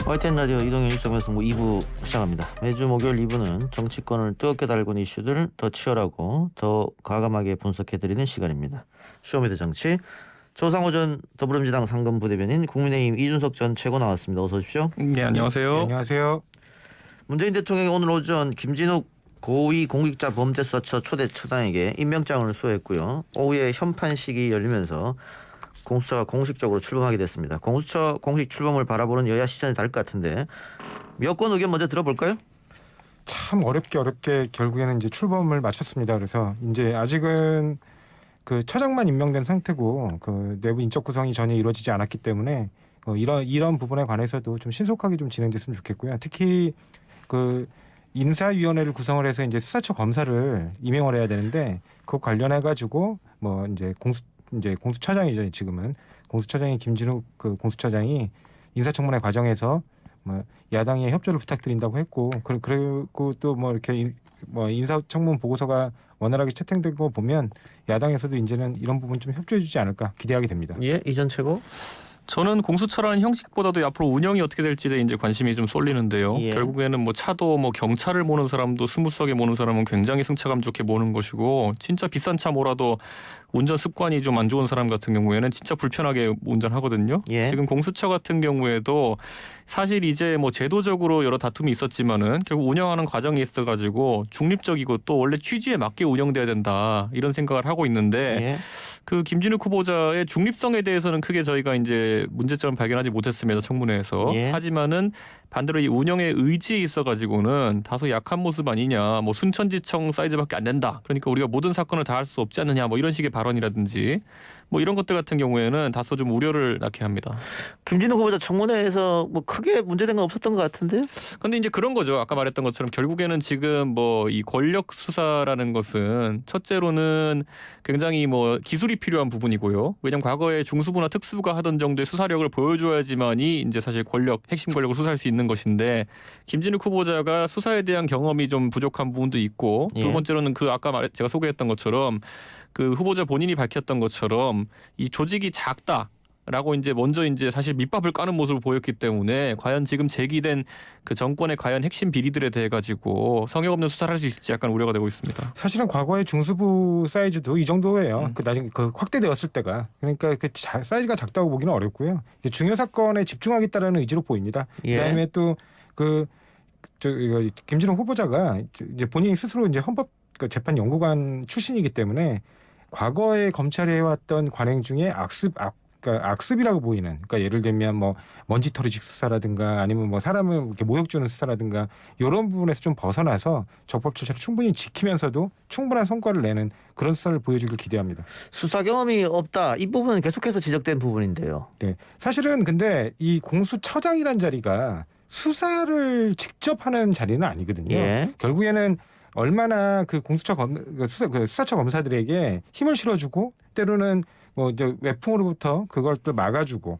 YTN 라디오 이동현 일정방송 2부 시작합니다. 매주 목요일 2부는 정치권을 뜨겁게 달구는 이슈들을 더 치열하고 더 과감하게 분석해드리는 시간입니다. 쇼미더 정치 조상호 전 더불어민주당 상근부대변인, 국민의힘 이준석 전 최고 나왔습니다. 어서 오십시오. 네, 안녕하세요. 네, 안녕하세요. 문재인 대통령이 오늘 오전 김진욱 고위 공직자 범죄수사처 초대 처장에게 임명장을 수여했고요. 오후에 현판식이 열리면서 공수처가 공식적으로 출범하게 됐습니다. 공수처 공식 출범을 바라보는 여야 시선이 다를 것 같은데 여권 의견 먼저 들어볼까요? 참 어렵게 결국에는 이제 출범을 마쳤습니다. 그래서 이제 아직은 그 처장만 임명된 상태고 그 내부 인적 구성이 전혀 이루어지지 않았기 때문에 이런 부분에 관해서도 좀 신속하게 좀 진행됐으면 좋겠고요. 특히 그 인사위원회를 구성을 해서 이제 수사처 검사를 임명을 해야 되는데 그 관련해 가지고 뭐 이제 공수처장이죠. 지금은 공수처장이 김진욱 그 공수처장이 인사청문회 과정에서 뭐 야당의 협조를 부탁드린다고 했고 그리고 또 뭐 이렇게 뭐 인사청문 보고서가 원활하게 채택된 거 보면 야당에서도 이제는 이런 부분 좀 협조해주지 않을까 기대하게 됩니다. 예, 이전 최고. 저는 공수처라는 형식보다도 앞으로 운영이 어떻게 될지에 이제 관심이 좀 쏠리는데요. 예. 결국에는 뭐 차도 뭐 경차를 모는 사람도 스무스하게 모는 사람은 굉장히 승차감 좋게 모는 것이고, 진짜 비싼 차 몰아도 운전 습관이 좀 안 좋은 사람 같은 경우에는 진짜 불편하게 운전하거든요. 예. 지금 공수처 같은 경우에도 사실 이제 뭐 제도적으로 여러 다툼이 있었지만은 결국 운영하는 과정이 있어가지고 중립적이고 또 원래 취지에 맞게 운영돼야 된다 이런 생각을 하고 있는데 예. 그 김진욱 후보자의 중립성에 대해서는 크게 저희가 이제 문제점을 발견하지 못했습니다. 청문회에서. 예. 하지만은 반대로 이 운영의 의지에 있어가지고는 다소 약한 모습 아니냐. 뭐 순천지청 사이즈밖에 안 된다. 그러니까 우리가 모든 사건을 다 할 수 없지 않느냐. 뭐 이런 식의 발언이라든지 뭐 이런 것들 같은 경우에는 다소 좀 우려를 낳게 합니다. 김진욱 후보자 청문회에서 뭐 크게 문제된 건 없었던 것 같은데요? 근데 이제 그런 거죠. 아까 말했던 것처럼 결국에는 지금 뭐 이 권력 수사라는 것은 첫째로는 굉장히 뭐 기술이 필요한 부분이고요. 왜냐하면 과거에 중수부나 특수부가 하던 정도의 수사력을 보여줘야지만이 이제 사실 핵심 권력을 수사할 수 있는 것인데, 김진욱 후보자가 수사에 대한 경험이 좀 부족한 부분도 있고, 두 번째로는 그 아까 제가 소개했던 것처럼 그 후보자 본인이 밝혔던 것처럼 이 조직이 작다라고 이제 먼저 이제 사실 밑밥을 까는 모습을 보였기 때문에 과연 지금 제기된 그 정권의 과연 핵심 비리들에 대해 가지고 성역 없는 수사를 할 수 있을지 약간 우려가 되고 있습니다. 사실은 과거의 중수부 사이즈도 이 정도예요. 그 나중에 그 확대되었을 때가, 그러니까 그 사이즈가 작다고 보기는 어렵고요. 중요 사건에 집중하겠다라는 의지로 보입니다. 예. 그다음에 또 김진욱 후보자가 이제 본인이 스스로 이제 헌법 재판 연구관 출신이기 때문에 과거에 검찰이 해왔던 관행 중에 악습이라고 보이는, 그러니까 예를 들면 뭐 먼지털이식 수사라든가 아니면 뭐 사람을 이렇게 모욕 주는 수사라든가 이런 부분에서 좀 벗어나서 적법 절차를 충분히 지키면서도 충분한 성과를 내는 그런 수사를 보여주길 기대합니다. 수사 경험이 없다. 이 부분은 계속해서 지적된 부분인데요. 네, 사실은 근데 이 공수처장이란 자리가 수사를 직접 하는 자리는 아니거든요. 예. 결국에는 얼마나 그 수사처 검사들에게 힘을 실어주고 때로는 뭐 이제 외풍으로부터 그것들 막아주고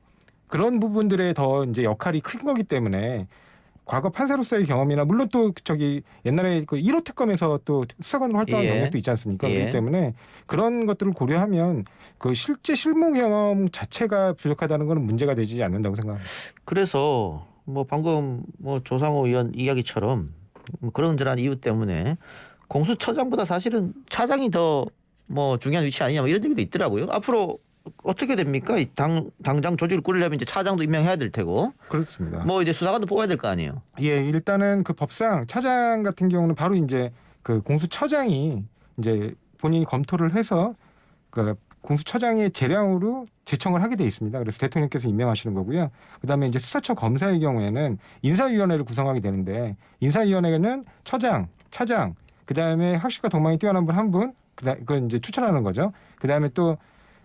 그런 부분들에 더 이제 역할이 큰 거기 때문에 과거 판사로서의 경험이나 물론 또 옛날에 그 1호 특검에서 또 수사관으로 활동한 예. 경력도 있지 않습니까? 예. 그렇기 때문에 그런 것들을 고려하면 그 실제 실무 경험 자체가 부족하다는 것은 문제가 되지 않는다고 생각합니다. 그래서 뭐 방금 뭐 조상호 의원 이야기처럼 그런저런 이유 때문에 공수처장보다 사실은 차장이 더 뭐 중요한 위치 아니냐 뭐 이런 얘기도 있더라고요. 앞으로 어떻게 됩니까? 당장 조직을 꾸리려면 이제 차장도 임명해야 될 테고. 그렇습니다. 뭐 이제 수사관도 뽑아야 될 거 아니에요. 예, 일단은 그 법상 차장 같은 경우는 바로 이제 그 공수처장이 이제 본인이 검토를 해서 그 공수처장의 재량으로 제청을 하게 돼 있습니다. 그래서 대통령께서 임명하시는 거고요. 그다음에 이제 수사처 검사의 경우에는 인사위원회를 구성하게 되는데, 인사위원회는 처장, 차장, 그다음에 학식과 덕망이 뛰어난 분 한 분, 그건 이제 추천하는 거죠. 그다음에 또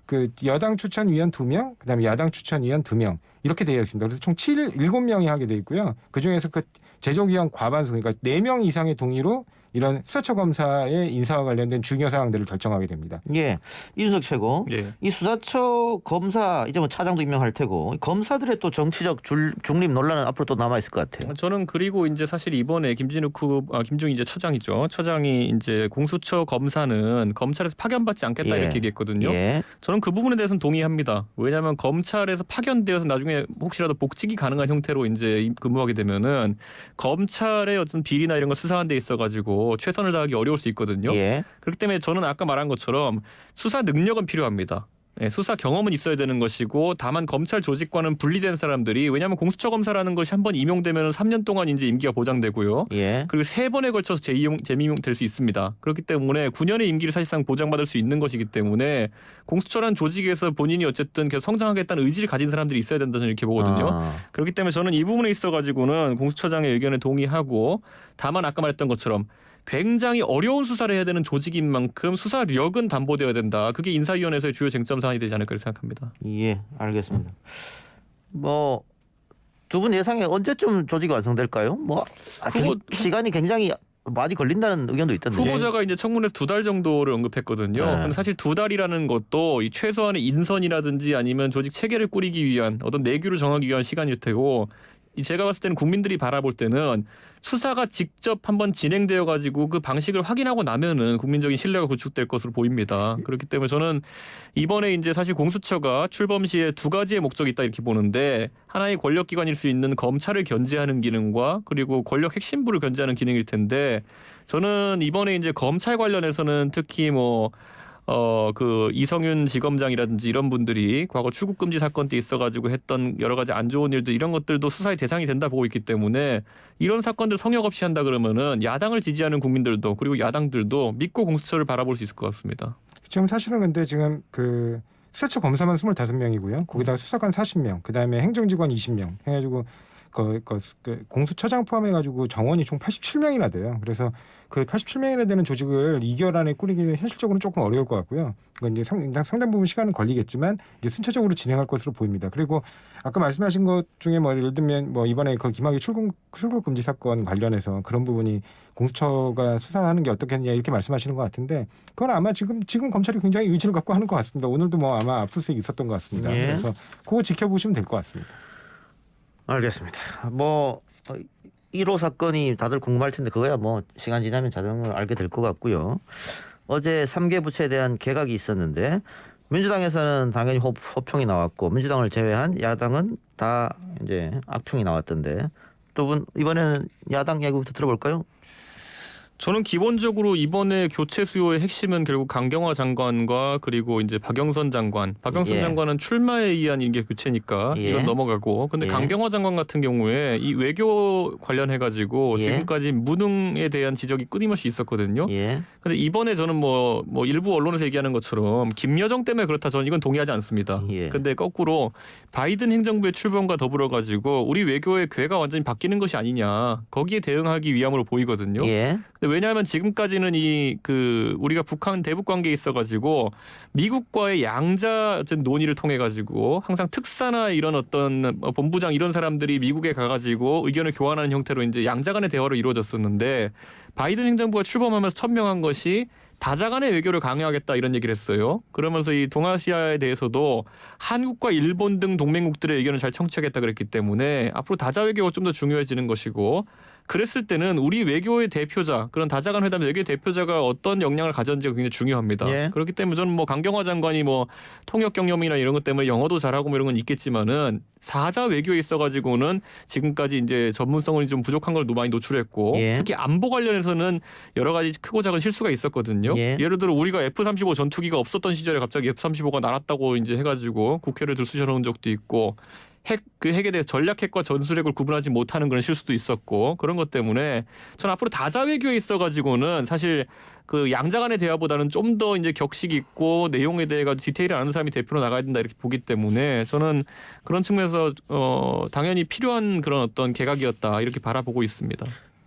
그 여당 추천위원 2명, 그다음에 야당 추천위원 2명 이렇게 되어 있습니다. 그래서 총 7명이 하게 돼 있고요. 그 중에서 그 제적위원 과반수, 그러니까 4명 이상의 동의로 이런 수사처 검사의 인사와 관련된 중요 사항들을 결정하게 됩니다. 예, 이준석 최고. 예. 이 수사처 검사 이제 뭐 차장도 임명할 테고 검사들의 또 정치적 중립 논란은 앞으로 또 남아 있을 것 같아요. 저는 그리고 이제 사실 이번에 김중희 이제 처장이죠. 처장이 이제 공수처 검사는 검찰에서 파견받지 않겠다 예. 이렇게 얘기했거든요. 예, 저는 그 부분에 대해서는 동의합니다. 왜냐하면 검찰에서 파견되어서 나중에 혹시라도 복직이 가능한 형태로 이제 근무하게 되면은 검찰의 어떤 비리나 이런 거 수사하는 데 있어가지고 최선을 다하기 어려울 수 있거든요. 예, 그렇기 때문에 저는 아까 말한 것처럼 수사 능력은 필요합니다. 예, 수사 경험은 있어야 되는 것이고 다만 검찰 조직과는 분리된 사람들이 왜냐하면 공수처 검사라는 것이 한번 임용되면 3년 동안 이제 임기가 보장되고요. 예, 그리고 3번에 걸쳐서 재임용 될 수 있습니다. 그렇기 때문에 9년의 임기를 사실상 보장받을 수 있는 것이기 때문에 공수처라는 조직에서 본인이 어쨌든 계속 성장하겠다는 의지를 가진 사람들이 있어야 된다 저는 이렇게 보거든요. 아, 그렇기 때문에 저는 이 부분에 있어가지고는 공수처장의 의견에 동의하고 다만 아까 말했던 것처럼 굉장히 어려운 수사를 해야 되는 조직인 만큼 수사력은 담보되어야 된다. 그게 인사위원회에서의 주요 쟁점 사안이 되지 않을까 생각합니다. 예, 알겠습니다. 뭐 두 분 예상에 언제쯤 조직이 완성될까요? 뭐 시간이 굉장히 많이 걸린다는 의견도 있던데. 후보자가 이제 청문회에서 2달 정도를 언급했거든요. 네. 근데 사실 2달이라는 것도 이 최소한의 인선이라든지 아니면 조직 체계를 꾸리기 위한 어떤 내규를 정하기 위한 시간일 테고 제가 봤을 때는 국민들이 바라볼 때는 수사가 직접 한번 진행되어 가지고 그 방식을 확인하고 나면은 국민적인 신뢰가 구축될 것으로 보입니다. 그렇기 때문에 저는 이번에 이제 사실 공수처가 출범 시에 2가지의 목적이 있다 이렇게 보는데 하나의 권력기관일 수 있는 검찰을 견제하는 기능과 그리고 권력 핵심부를 견제하는 기능일 텐데 저는 이번에 이제 검찰 관련해서는 특히 그 이성윤 지검장이라든지 이런 분들이 과거 출국 금지 사건 때 있어가지고 했던 여러 가지 안 좋은 일들 이런 것들도 수사의 대상이 된다 보고 있기 때문에 이런 사건들 성역 없이 한다 그러면은 야당을 지지하는 국민들도 그리고 야당들도 믿고 공수처를 바라볼 수 있을 것 같습니다. 지금 사실은 근데 지금 그 수사처 검사만 25명이고요. 거기다가 수사관 40명, 그다음에 행정직원 20명 해가지고 그 공수처장 포함해가지고 정원이 총 87명이나 돼요. 그래서 그 87명이나 되는 조직을 2개월 안에 꾸리기는 현실적으로는 조금 어려울 것 같고요. 그건 이제 상당 부분 시간은 걸리겠지만 이제 순차적으로 진행할 것으로 보입니다. 그리고 아까 말씀하신 것 중에 뭐 예를 들면 뭐 이번에 그 김학의 출국 금지 사건 관련해서 그런 부분이 공수처가 수사하는 게 어떻겠냐 이렇게 말씀하시는 것 같은데 그건 아마 지금 검찰이 굉장히 의지를 갖고 하는 것 같습니다. 오늘도 뭐 아마 압수수색 있었던 것 같습니다. 예. 그래서 그거 지켜보시면 될 것 같습니다. 알겠습니다. 뭐 1호 사건이 다들 궁금할 텐데 그거야 뭐 시간 지나면 자동으로 알게 될 것 같고요. 어제 3개 부처에 대한 개각이 있었는데 민주당에서는 당연히 호평이 나왔고 민주당을 제외한 야당은 다 이제 악평이 나왔던데 두 분 이번에는 야당 얘기부터 들어볼까요? 저는 기본적으로 이번에 교체 수요의 핵심은 결국 강경화 장관과 그리고 이제 박영선 장관. 박영선 예. 장관은 출마에 의한 이게 교체니까 예. 이건 넘어가고. 근데 예. 강경화 장관 같은 경우에 이 외교 관련해 가지고 예. 지금까지 무능에 대한 지적이 끊임없이 있었거든요. 예, 근데 이번에 저는 뭐 일부 언론에서 얘기하는 것처럼 김여정 때문에 그렇다 저는 이건 동의하지 않습니다. 예. 근데 거꾸로 바이든 행정부의 출범과 더불어 가지고 우리 외교의 궤가 완전히 바뀌는 것이 아니냐. 거기에 대응하기 위함으로 보이거든요. 예, 근데 왜냐하면 지금까지는 우리가 북한 대북 관계에 있어가지고 미국과의 양자 논의를 통해 가지고 항상 특사나 이런 어떤 본부장 이런 사람들이 미국에 가가지고 의견을 교환하는 형태로 이제 양자 간의 대화로 이루어졌었는데 바이든 행정부가 출범하면서 천명한 것이 다자간의 외교를 강요하겠다 이런 얘기를 했어요. 그러면서 이 동아시아에 대해서도 한국과 일본 등 동맹국들의 의견을 잘 청취하겠다 그랬기 때문에 앞으로 다자 외교가 좀 더 중요해지는 것이고 그랬을 때는 우리 외교의 대표자 그런 다자간 회담 외교의 대표자가 어떤 역량을 가졌는지가 굉장히 중요합니다. 예. 그렇기 때문에 저는 뭐 강경화 장관이 뭐 통역 경험이나 이런 것 때문에 영어도 잘하고 뭐 이런 건 있겠지만은 사자 외교에 있어가지고는 지금까지 이제 전문성을 좀 부족한 걸 많이 노출했고 예. 특히 안보 관련해서는 여러 가지 크고 작은 실수가 있었거든요. 예. 예를 들어 우리가 F-35 전투기가 없었던 시절에 갑자기 F-35가 날았다고 이제 해가지고 국회를 들쑤셔놓은 적도 있고. 그 핵에 대해 전략 핵과 전술핵을 구분하지 못하는 그런 실수도 있었고 그런 것 때문에 전 앞으로 다자 외교에 있어가지고는 사실 그 양자 간의 대화보다는 좀 더 이제 격식 있고 내용에 대해 가지고 디테일을 아는 사람이 대표로 나가야 된다 이렇게 보기 때문에 저는 그런 측면에서 당연히 필요한 그런 어떤 개각이었다 이렇게 바라보고 있습니다.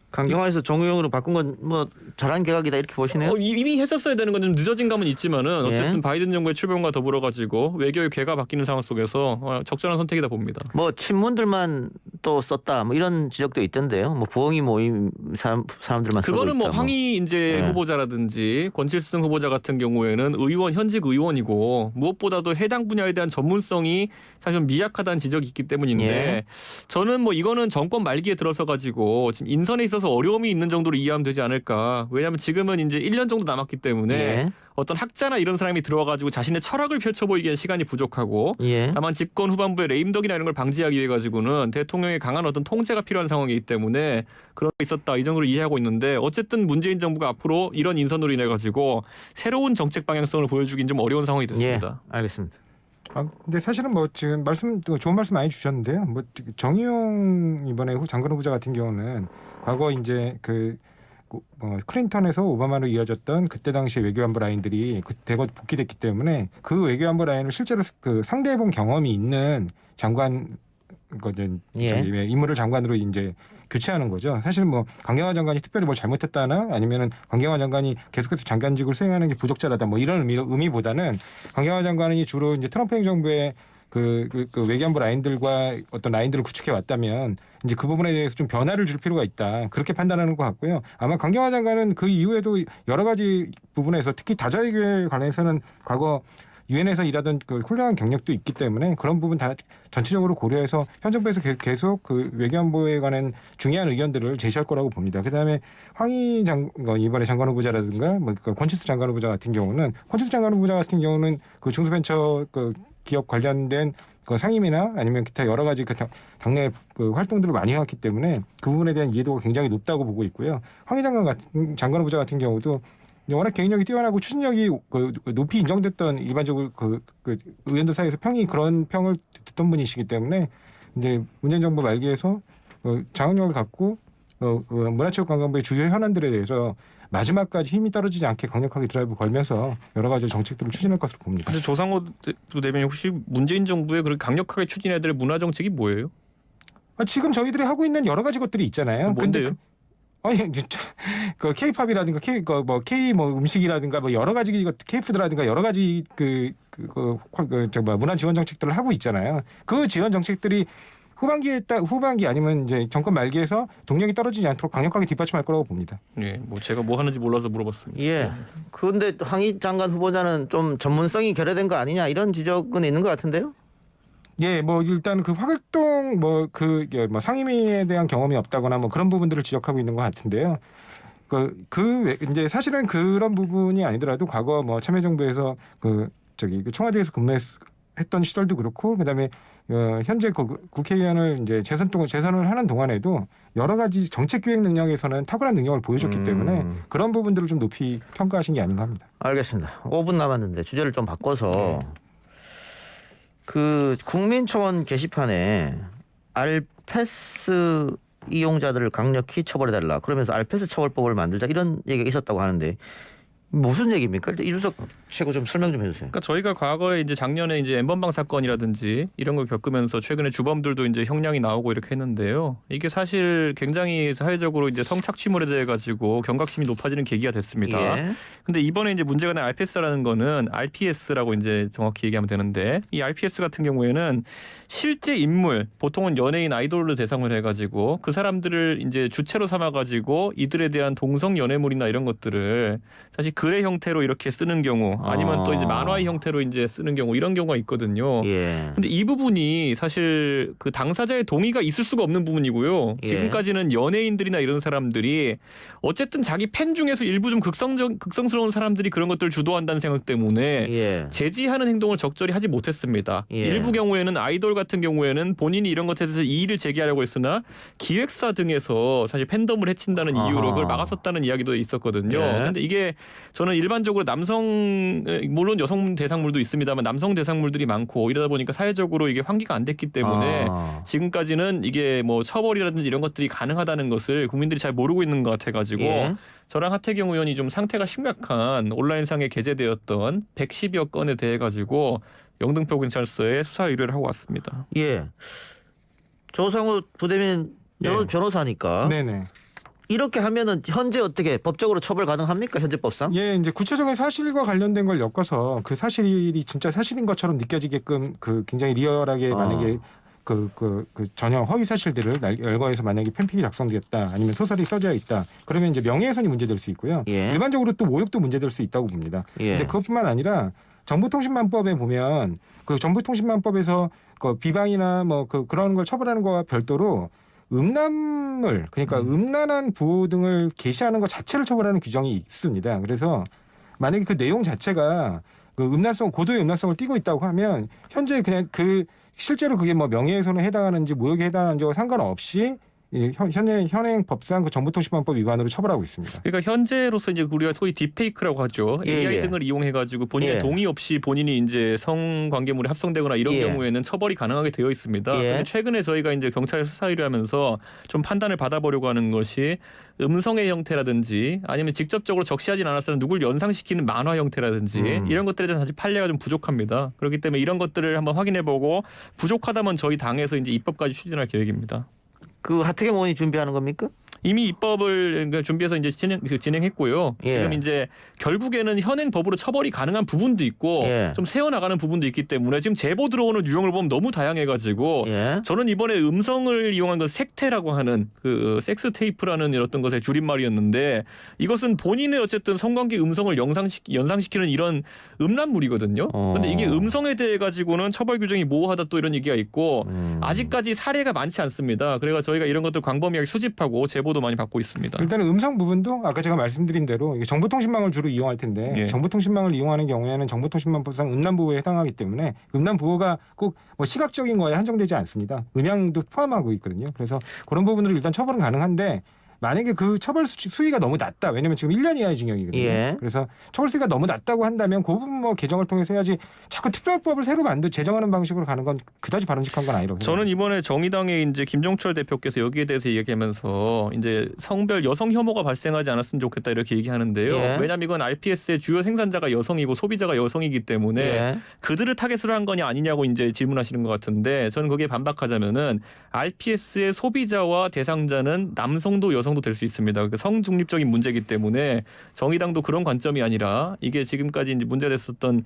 강경화에서 정우영으로 바꾼 건 뭐 잘한 개각이다 이렇게 보시네요. 이미 했었어야 되는 건 좀 늦어진 감은 있지만은 어쨌든 예. 바이든 정부의 출범과 더불어 가지고 외교의 궤가 바뀌는 상황 속에서 적절한 선택이다 봅니다. 뭐 친문들만 또 썼다 뭐 이런 지적도 있던데요. 뭐 부엉이 모임 사람들만 쓰고 그거는 뭐 있다, 황희 이제 네. 후보자라든지 권칠승 후보자 같은 경우에는 현직 의원이고 무엇보다도 해당 분야에 대한 전문성이 사실 좀 미약하다는 지적이 있기 때문인데 예. 저는 뭐 이거는 정권 말기에 들어서 가지고 지금 인선에 있어서 어려움이 있는 정도로 이해하면 되지 않을까. 왜냐하면 지금은 이제 1년 정도 남았기 때문에 예. 어떤 학자나 이런 사람이 들어와가지고 자신의 철학을 펼쳐 보이기엔 시간이 부족하고 예. 다만 집권 후반부에 레임덕이나 이런 걸 방지하기 위해 가지고는 대통령의 강한 어떤 통제가 필요한 상황이기 때문에 그런 게 있었다 이 정도로 이해하고 있는데 어쨌든 문재인 정부가 앞으로 이런 인선으로 인해 가지고 새로운 정책 방향성을 보여주긴 좀 어려운 상황이 됐습니다. 예. 알겠습니다. 근데 사실은 뭐 지금 좋은 말씀 많이 주셨는데요. 뭐 정의용 이번에 장관 후보자 같은 경우는 과거 이제 클린턴에서 오바마로 이어졌던 그때 당시 외교안보 라인들이 대거 복귀됐기 때문에 그 외교안보 라인을 실제로 상대해본 경험이 있는 장관 예. 인물을 장관으로 이제 교체하는 거죠. 사실은 뭐 강경화 장관이 특별히 뭘 잘못했다나 아니면은 강경화 장관이 계속해서 장관직을 수행하는 게 부적절하다 뭐 이런 의미보다는 강경화 장관이 주로 이제 트럼프 행정부의 그 외교안보 라인들과 어떤 라인들을 구축해 왔다면 이제 그 부분에 대해서 좀 변화를 줄 필요가 있다. 그렇게 판단하는 것 같고요. 아마 강경화 장관은 그 이후에도 여러 가지 부분에서 특히 다자외교에 관해서는 과거 유엔에서 일하던 그 훌륭한 경력도 있기 때문에 그런 부분 다 전체적으로 고려해서 현 정부에서 계속 그 외교안보에 관한 중요한 의견들을 제시할 거라고 봅니다. 그다음에 황희 이번에 장관 후보자라든가 권칠수 장관 후보자 같은 경우는 그 중소벤처 기업 관련된 그 상임이나 아니면 기타 여러 가지 당내 활동들을 많이 해왔기 때문에 그 부분에 대한 이해도가 굉장히 높다고 보고 있고요. 황희 장관 후보자 같은 경우도 워낙 개인력이 뛰어나고 추진력이 높이 인정됐던 일반적으로 의원들 사이에서 그런 평을 듣던 분이시기 때문에 이제 문재인 정부 말기에서 장악력을 갖고 문화체육관광부의 주요 현안들에 대해서 마지막까지 힘이 떨어지지 않게 강력하게 드라이브 걸면서 여러 가지 정책들을 추진할 것으로 봅니다. 근데 조상호 대변인 혹시 문재인 정부의 그렇게 강력하게 추진해야 될 문화 정책이 뭐예요? 지금 저희들이 하고 있는 여러 가지 것들이 있잖아요. 뭔데요? K-팝이라든가 K 음식이라든가 뭐 여러 가지 K-푸드라든가 여러 가지 문화 지원 정책들을 하고 있잖아요. 그 지원 정책들이 후반기 아니면 이제 정권 말기에서 동력이 떨어지지 않도록 강력하게 뒷받침할 거라고 봅니다. 예, 뭐 제가 뭐 하는지 몰라서 물어봤습니다. 예. 그런데 황희 장관 후보자는 좀 전문성이 결여된 거 아니냐 이런 지적은 있는 것 같은데요. 예, 뭐 일단 그 활동 상임위에 대한 경험이 없다거나 뭐 그런 부분들을 지적하고 있는 것 같은데요. 이제 사실은 그런 부분이 아니더라도 과거 뭐 참여정부에서 청와대에서 근무했던 시절도 그렇고 그다음에 현재 국회의원을 이제 재선을 하는 동안에도 여러 가지 정책 기획 능력에서는 탁월한 능력을 보여줬기 때문에 그런 부분들을 좀 높이 평가하신 게 아닌가 합니다. 알겠습니다. 5분 남았는데 주제를 좀 바꿔서 그 국민청원 게시판에 알패스 이용자들을 강력히 처벌해달라. 그러면서 알패스 처벌법을 만들자 이런 얘기가 있었다고 하는데 무슨 얘기입니까? 일단 이준석 최고 좀 설명 좀 해주세요. 그러니까 저희가 과거에 이제 작년에 이제 엠번방 사건이라든지 이런 걸 겪으면서 최근에 주범들도 이제 형량이 나오고 이렇게 했는데요. 이게 사실 굉장히 사회적으로 이제 성착취물에 대해 가지고 경각심이 높아지는 계기가 됐습니다. 예. 근데 이번에 이제 문제가 된 RPS라는 거는 RPS라고 이제 정확히 얘기하면 되는데 이 RPS 같은 경우에는 실제 인물, 보통은 연예인 아이돌로 대상을 해가지고 그 사람들을 이제 주체로 삼아가지고 이들에 대한 동성 연애물이나 이런 것들을 사실 글의 형태로 이렇게 쓰는 경우 아니면 또 이제 만화의 형태로 이제 쓰는 경우 이런 경우가 있거든요. 예. 근데 이 부분이 사실 그 당사자의 동의가 있을 수가 없는 부분이고요. 예. 지금까지는 연예인들이나 이런 사람들이 어쨌든 자기 팬 중에서 일부 좀 극성스러운 사람들이 그런 것들을 주도한다는 생각 때문에 예. 제지하는 행동을 적절히 하지 못했습니다. 예. 일부 경우에는 아이돌 같은 경우에는 본인이 이런 것에 대해서 이의를 제기하려고 했으나 기획사 등에서 사실 팬덤을 해친다는 이유로 그걸 막았었다는 이야기도 있었거든요. 예. 근데 이게 저는 일반적으로 남성 물론 여성 대상물도 있습니다만 남성 대상물들이 많고 이러다 보니까 사회적으로 이게 환기가 안 됐기 때문에 지금까지는 이게 뭐 처벌이라든지 이런 것들이 가능하다는 것을 국민들이 잘 모르고 있는 것 같아가지고 예. 저랑 하태경 의원이 좀 상태가 심각한 온라인상에 게재되었던 110여 건에 대해 가지고 영등포 경찰서에 수사 의뢰를 하고 왔습니다. 예. 조상우 부대변인 변호사니까 네네. 이렇게 하면은 현재 어떻게 법적으로 처벌 가능합니까? 현재 법상? 예, 이제 구체적인 사실과 관련된 걸 엮어서 그 사실이 진짜 사실인 것처럼 느껴지게끔 굉장히 리얼하게 만약에 전혀 허위 사실들을 열거해서 만약에 팬픽이 작성되었다 아니면 소설이 써져 있다 그러면 이제 명예훼손이 문제될 수 있고요. 예. 일반적으로 또 모욕도 문제될 수 있다고 봅니다. 예. 근데 그것뿐만 아니라 정보통신망법에 보면 그 정보통신망법에서 그 비방이나 뭐 그런 걸 처벌하는 거와 별도로 음란물 그러니까 음란한 부호 등을 게시하는 것 자체를 처벌하는 규정이 있습니다. 그래서 만약에 그 내용 자체가 그 음란성 고도의 음란성을 띠고 있다고 하면 현재 그냥 실제로 그게 뭐 명예훼손에 해당하는지 모욕에 해당하는지와 상관없이 현행 법상 그 정보통신망법 위반으로 처벌하고 있습니다. 그러니까 현재로서 이제 우리가 소위 딥페이크라고 하죠. 예, AI 예. 등을 이용해가지고 본인의 예. 동의 없이 본인이 이제 성관계물에 합성되거나 이런 예. 경우에는 처벌이 가능하게 되어 있습니다. 예. 근데 최근에 저희가 이제 경찰에 수사 의뢰하면서 좀 판단을 받아보려고 하는 것이 음성의 형태라든지 아니면 직접적으로 적시하진 않았으나 누굴 연상시키는 만화 형태라든지 이런 것들에 대해서 아직 판례가 좀 부족합니다. 그렇기 때문에 이런 것들을 한번 확인해보고 부족하다면 저희 당에서 이제 입법까지 추진할 계획입니다. 그 하태경 의원이 준비하는 겁니까? 이미 입법을 준비해서 이제 진행했고요. 예. 지금 이제 결국에는 현행 법으로 처벌이 가능한 부분도 있고 예. 좀 세워나가는 부분도 있기 때문에 지금 제보 들어오는 유형을 보면 너무 다양해가지고 예. 저는 이번에 음성을 이용한 건 색테라고 하는 그 섹스 테이프라는 어떤 것의 줄임말이었는데 이것은 본인의 어쨌든 성관계 음성을 연상시키는 이런 음란물이거든요. 그런데 이게 음성에 대해 가지고는 처벌 규정이 모호하다 또 이런 얘기가 있고 아직까지 사례가 많지 않습니다. 그래서 저희가 이런 것들 광범위하게 수집하고 제보도 많이 받고 있습니다. 일단은 음성 부분도 아까 제가 말씀드린 대로 이게 정보통신망을 주로 이용할 텐데 예. 정보통신망을 이용하는 경우에는 정보통신망법상 음란보호에 해당하기 때문에 음란보호가 꼭 뭐 시각적인 거에 한정되지 않습니다. 음향도 포함하고 있거든요. 그래서 그런 부분으로 일단 처벌은 가능한데 만약에 그 처벌 수위가 너무 낮다. 왜냐하면 지금 1년 이하의 징역이거든요. 예. 그래서 처벌 수위가 너무 낮다고 한다면 그 부분 뭐 개정을 통해서 해야지 자꾸 특별법을 새로 제정하는 방식으로 가는 건 그다지 바람직한 건 아니라고 생각합니다. 저는 이번에 정의당의 이제 김종철 대표께서 여기에 대해서 얘기하면서 이제 성별 여성 혐오가 발생하지 않았으면 좋겠다 이렇게 얘기하는데요. 예. 왜냐하면 이건 RPS의 주요 생산자가 여성이고 소비자가 여성이기 때문에 예. 그들을 타겟으로 한 거냐 아니냐고 이제 질문하시는 것 같은데 저는 거기에 반박하자면은 RPS의 소비자와 대상자는 남성도 여성도 될 수 있습니다. 그 성중립적인 문제이기 때문에 정의당도 그런 관점이 아니라 이게 지금까지 이제 문제됐었던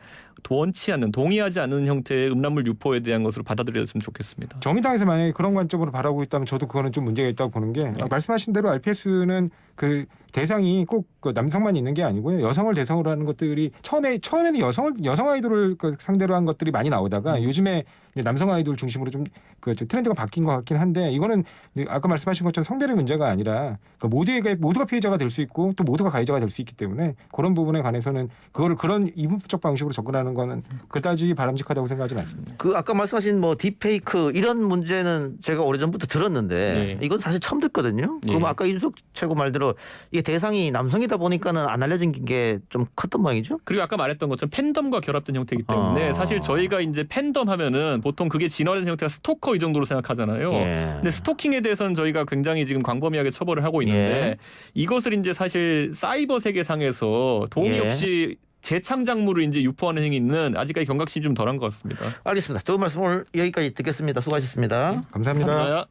원치 않는 동의하지 않는 형태의 음란물 유포에 대한 것으로 받아들였으면 좋겠습니다. 정의당에서 만약에 그런 관점으로 바라보고 있다면 저도 그거는 좀 문제가 있다고 보는 게 말씀하신 대로 RPS는 그 대상이 꼭 그 남성만 있는 게 아니고요. 여성을 대상으로 하는 것들이 처음에는 여성 아이돌을 상대로 한 것들이 많이 나오다가 요즘에 이제 남성 아이돌 중심으로 좀 트렌드가 바뀐 것 같긴 한데 이거는 아까 말씀하신 것처럼 성별의 문제가 아니라 모두가 피해자가 될 수 있고 또 모두가 가해자가 될 수 있기 때문에 그런 부분에 관해서는 그거를 그런 이분법적 방식으로 접근하는 거는 그다지 바람직하다고 생각하지는 않습니다. 그 아까 말씀하신 뭐 딥페이크 이런 문제는 제가 오래전부터 들었는데 네. 이건 사실 처음 듣거든요. 네. 그럼 아까 이준석 최고 말대로 이게 대상이 남성이다 보니까는 안 알려진 게 좀 컸던 모양이죠? 그리고 아까 말했던 것처럼 팬덤과 결합된 형태이기 때문에 사실 저희가 이제 팬덤 하면은 보통 그게 진화된 형태가 스토커 이 정도로 생각하잖아요. 예. 근데 스토킹에 대해서는 저희가 굉장히 지금 광범위하게 처벌을 하고 있는데 예. 이것을 이제 사실 사이버 세계상에서 동의 예. 없이 재창작물을 이제 유포하는 행위는 아직까지 경각심이 좀 덜한 것 같습니다. 알겠습니다. 두 말씀 오늘 여기까지 듣겠습니다. 수고하셨습니다. 감사합니다. 감사합니다.